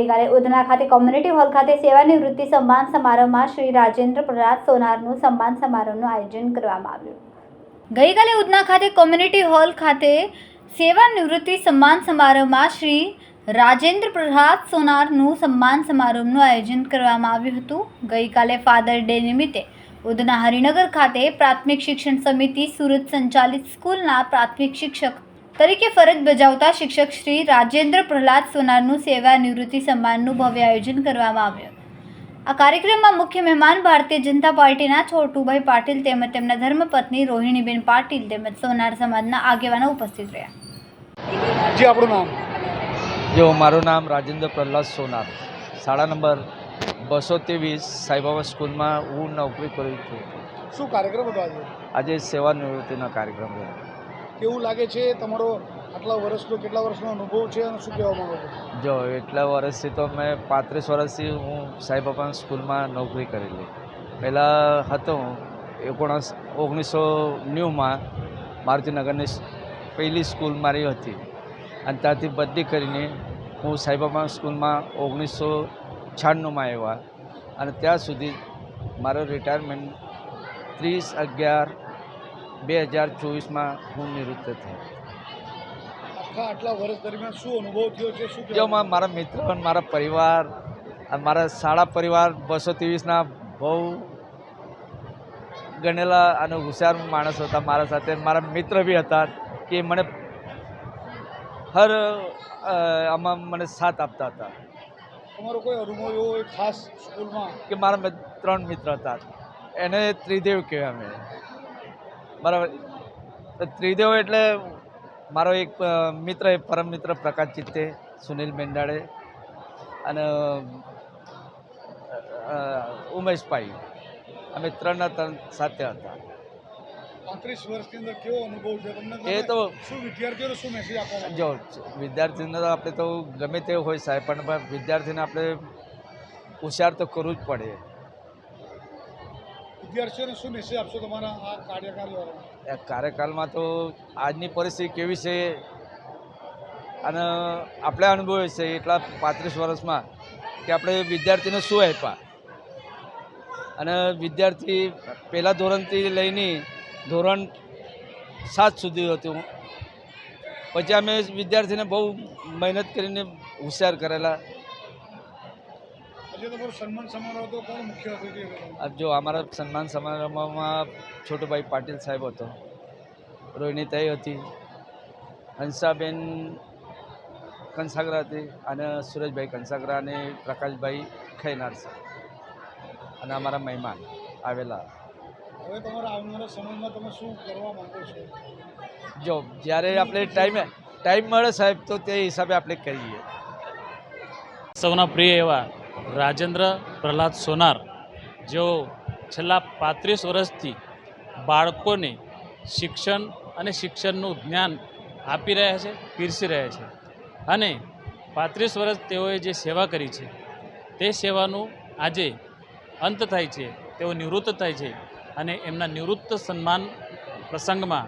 ગઈકાલે ઉધના ખાતે community hall ખાતે સેવાનિવૃત્તિ સન્માન સમારોહમાં શ્રી રાજેન્દ્ર પ્રસાદ સોનારનું સન્માન સમારોહનું આયોજન કરવામાં આવ્યું. ગઈકાલે ઉધના ખાતે કોમ્યુનિટી હોલ ખાતે સેવાનિવૃત્તિ સન્માન સમારોહમાં શ્રી રાજેન્દ્ર પ્રસાદ સોનારનું સન્માન સમારોહનું આયોજન કરવામાં આવ્યું હતું. ગઈકાલે ફાધર ડે નિમિત્તે ઉધના હરિનગર ખાતે પ્રાથમિક શિક્ષણ સમિતિ સુરત સંચાલિત સ્કૂલના પ્રાથમિક શિક્ષક તરીકે ફરજ બજાવતા શિક્ષક શ્રી રાજેન્દ્ર પ્રહલાદ સોનારનું સેવાનિવૃત્તિ સન્માનનું ભવ્ય આયોજન કરવામાં આવ્યું. આ કાર્યક્રમમાં મુખ્ય મહેમાન ભારતીય જનતા પાર્ટીના છોટુભાઈ પાટીલ તેમજ તેમના ધર્મપત્ની રોહિણીબેન પાટીલ તેમજ સોનાર સમાજના આગેવાનો ઉપસ્થિત રહ્યા. જી, આપણું નામ? જો મારું નામ રાજેન્દ્ર પ્રહલાદ સોનાર, શાળા નંબર 223 સાઈબાબા સ્કૂલમાં હું નોકરી કરું છું. શું કાર્યક્રમ હતો આજે? આજે સેવાનિવૃત્તિનો કાર્યક્રમ છે. કેવું લાગે છે તમારો આટલા વર્ષનો, કેટલા વર્ષનો અનુભવ છે અને શું કહેવા માંગો છો? જો એટલા વર્ષથી તો મેં 35 વર્ષથી હું સાઈબાબા સ્કૂલમાં નોકરી કરેલી. પહેલાં હતો 1990માં મારુતિનગરની પહેલી સ્કૂલ મારી હતી અને ત્યાંથી બદલી કરીને હું સાઈબાબા સ્કૂલમાં 1996માં આવ્યા અને ત્યાં સુધી મારો રિટાયરમેન્ટ 30/11/2024માં હું નિવૃત્ત થયો. આટલા વર્ષ દરમિયાન શું અનુભવ થયો છે? શું જો મારા મિત્રો અને મારા પરિવાર અને મારા શાળા પરિવાર 223ના બહુ ગણેલા અને હોશિયાર માણસ હતા મારા સાથે. મારા મિત્ર બી હતા કે મને આમાં મને સાથ આપતા હતા. તમારો કોઈ અનુભવ એવો હોય ખાસ સ્કૂલમાં? કે મારા 3 મિત્ર હતા, એને ત્રિદેવ કહેવાય. અમે બરાબર, ત્રિદેવ એટલે મારો એક મિત્ર, પરમ મિત્ર પ્રકાશ ચિત્તે, સુનિલ મેંડાળે અને ઉમેશભાઈ, અમે 3 સાથે હતા. 35 વર્ષની અંદર કેવો અનુભવ છે તમને? એ તો શું વિદ્યાર્થીઓને શું મેસેજ આપવા? જો વિદ્યાર્થીને તો આપણે તો ગમે તે હોય સાહેબ, પણ વિદ્યાર્થીને આપણે હોશિયાર તો કરવું જ પડે. વિદ્યાર્થીઓને શું મેસેજ આપશો તમારા આ કાર્યકાળ દ્વારા? આ કાર્યકાળમાં તો આજની પરિસ્થિતિ કેવી છે અને આપણે અનુભવે છે એટલા 35 વર્ષમાં કે આપણે વિદ્યાર્થીને શું આપ્યા. અને વિદ્યાર્થી પહેલાં ધોરણથી લઈને ધોરણ 7 સુધી હતું. પછી અમે વિદ્યાર્થીને બહુ મહેનત કરીને હોશિયાર કરેલા. આજે તમારો સન્માન સમારોહ હતો, કોણ મુખ્ય અતિથિ હતો? જો અમારા સન્માન સમારોહમાં છોટુભાઈ પાટીલ સાહેબ હતો, રોહિણીતાઈ હતી, હંસાબેન કંસાગરા હતી અને સુરેશભાઈ કંસાગરા અને પ્રકાશભાઈ ખૈનાર સાહેબ અને અમારા મહેમાન આવેલા. હવે તમારા આવનારા સમયમાં તમે શું કરવા માંગો છો? જો જ્યારે આપણે ટાઈમ મળે સાહેબ તો તે હિસાબે આપણે કરીએ. સૌના પ્રિય એવા રાજેન્દ્ર પ્રહલાદ સોનાર, જેઓ છેલ્લા 35 વર્ષથી બાળકોને શિક્ષણ અને શિક્ષણનું જ્ઞાન આપી રહ્યા છે, પીરસી રહ્યા છે અને 35 વર્ષ તેઓએ જે સેવા કરી છે તે સેવાનું આજે અંત થાય છે, તેઓ નિવૃત્ત થાય છે અને એમના નિવૃત્ત સન્માન પ્રસંગમાં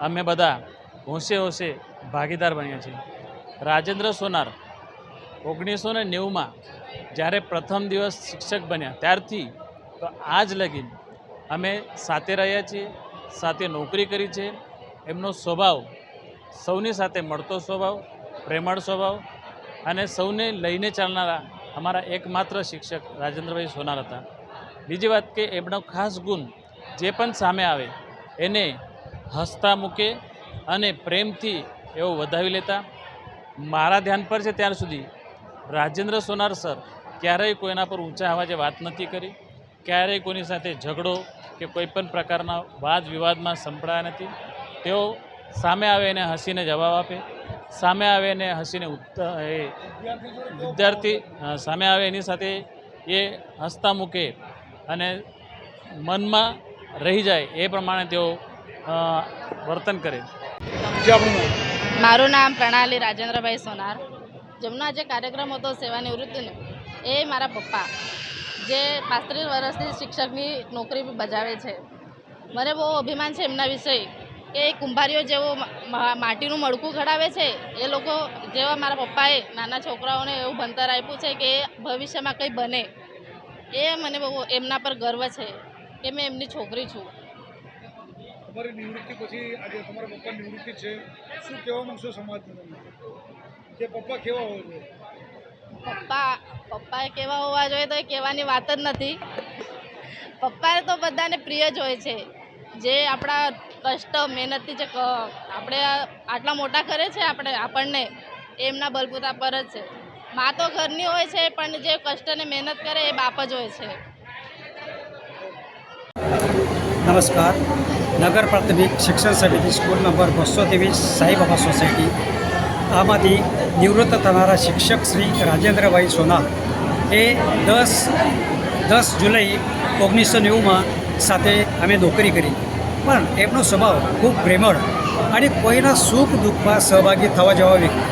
અમે બધા હોંશે હોંશે ભાગીદાર બન્યા છીએ. રાજેન્દ્ર સોનાર 1990માં જ્યારે પ્રથમ દિવસ શિક્ષક બન્યા ત્યારથી તો આજ લગીન અમે સાથે રહ્યા છીએ, સાથે નોકરી કરી છે. એમનો સ્વભાવ સૌની સાથે મળતો સ્વભાવ, પ્રેમળ સ્વભાવ અને સૌને લઈને ચાલનારા અમારા એકમાત્ર શિક્ષક રાજેન્દ્રભાઈ સોનાર હતા. બીજી વાત કે એમનો ખાસ ગુણ જે પણ સામે આવે એને હસતા મૂકે અને પ્રેમથી એવો વધાવી લેતા. મારા ધ્યાન પર છે ત્યાર સુધી રાજેન્દ્ર સોનાર સર ક્યારેય કોઈના પર ઊંચા અવાજે વાત નથી કરી, ક્યારેય કોઈની સાથે ઝઘડો કે કોઈ પણ પ્રકારના વાદ વિવાદમાં સંપડાયા નથી. તેઓ સામે આવે એને હસીને જવાબ આપે, સામે આવે એને હસીને વિદ્યાર્થી સામે આવે એની સાથે એ હસતા મૂકે અને મનમાં રહી જાય એ પ્રમાણે તેઓ વર્તન કરે. મારું નામ પ્રણાલી રાજેન્દ્રભાઈ સોનાર. જેમનો આજે કાર્યક્રમ હતો સેવાનિવૃત્તિનો, એ મારા પપ્પા જે 35 વર્ષથી શિક્ષકની નોકરી બજાવે છે. મને બહુ અભિમાન છે એમના વિશે કે કુંભારીઓ જેવો માટીનું મડકું ઘડાવે છે એ લોકો જેવા મારા પપ્પાએ નાના છોકરાઓને એવું ભણતર આપ્યું છે કે ભવિષ્યમાં કંઈ બને, એ મને બહુ એમના પર ગર્વ છે કે મેં એમની છોકરી છું. તમારી નિવૃત્તિ પછી આજે તમારા પપ્પા નિવૃત્તિ છે, શું કહેવા માંગશો સમાજને તમે કે પપ્પા કેવા હોય છે? પપ્પાએ કેવા હોવા જોઈએ તો એ કહેવાની વાત જ નથી. પપ્પાએ તો બધાને પ્રિય જ હોય છે. જે આપણા કષ્ટ મહેનતથી જે આપણે આટલા મોટા કરે છે આપણને એમના બલબૂતા પર જ છે. મા તો ઘરની હોય છે પણ જે કષ્ટ અને મહેનત કરે એ બાપ જ હોય છે. નમસ્કાર. નગર પ્રાથમિક શિક્ષણ સમિતિ સ્કૂલ નંબર 223 સાઈબાબા સોસાયટી, આમાંથી નિવૃત્ત થનારા શિક્ષક શ્રી રાજેન્દ્રભાઈ સોનાર એ 10 જુલાઈ 1990માં સાથે અમે નોકરી કરી. પણ એમનો સ્વભાવ ખૂબ પ્રેમળ અને કોઈના સુખ દુઃખમાં સહભાગી થવા જેવા વ્યક્તિ.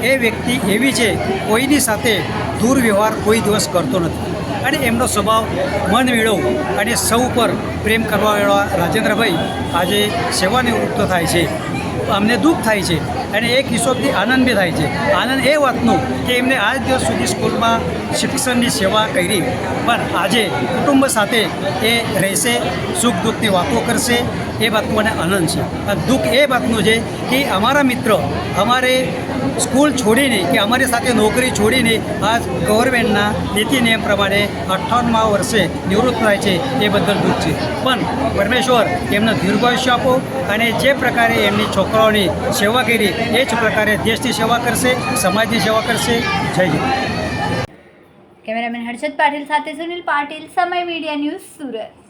એ વ્યક્તિ એવી છે, કોઈની સાથે દુર્વ્યવહાર કોઈ દિવસ કરતો નથી અને એમનો સ્વભાવ મન મેળો અને સૌ પર પ્રેમ કરવાવાળા રાજેન્દ્રભાઈ આજે સેવાનિવૃત્ત થાય છે. અમને દુઃખ થાય છે અને એ કિસ્સોથી આનંદ બી થાય છે. આનંદ એ વાતનો કે એમને આજ દિવસ સુધી સ્કૂલમાં શિક્ષણની સેવા કરી, પણ આજે કુટુંબ સાથે એ રહેશે, સુખ દુઃખની વાતો કરશે, એ વાતનો મને આનંદ છે. અને દુઃખ એ વાતનું છે કે અમારા મિત્ર અમારે સ્કૂલ છોડીને કે અમારી સાથે નોકરી છોડીને આજ ગવર્મેન્ટના નીતિ નિયમ પ્રમાણે 58મા વર્ષે નિવૃત્ત થાય છે, એ બદલ દુઃખ છે. પણ પરમેશ્વર એમને દીર્ઘાયુષ્ય આપો અને જે પ્રકારે એમની છોકરાઓની સેવા કરી એ જ પ્રકારે દેશની સેવા કરશે, સમાજની સેવા કરશે. જય હિન્દ. કેમેરામેન હર્ષદ પાટીલ સાથે સુનિલ પાટીલ, સમય મીડિયા ન્યૂઝ, સુરત.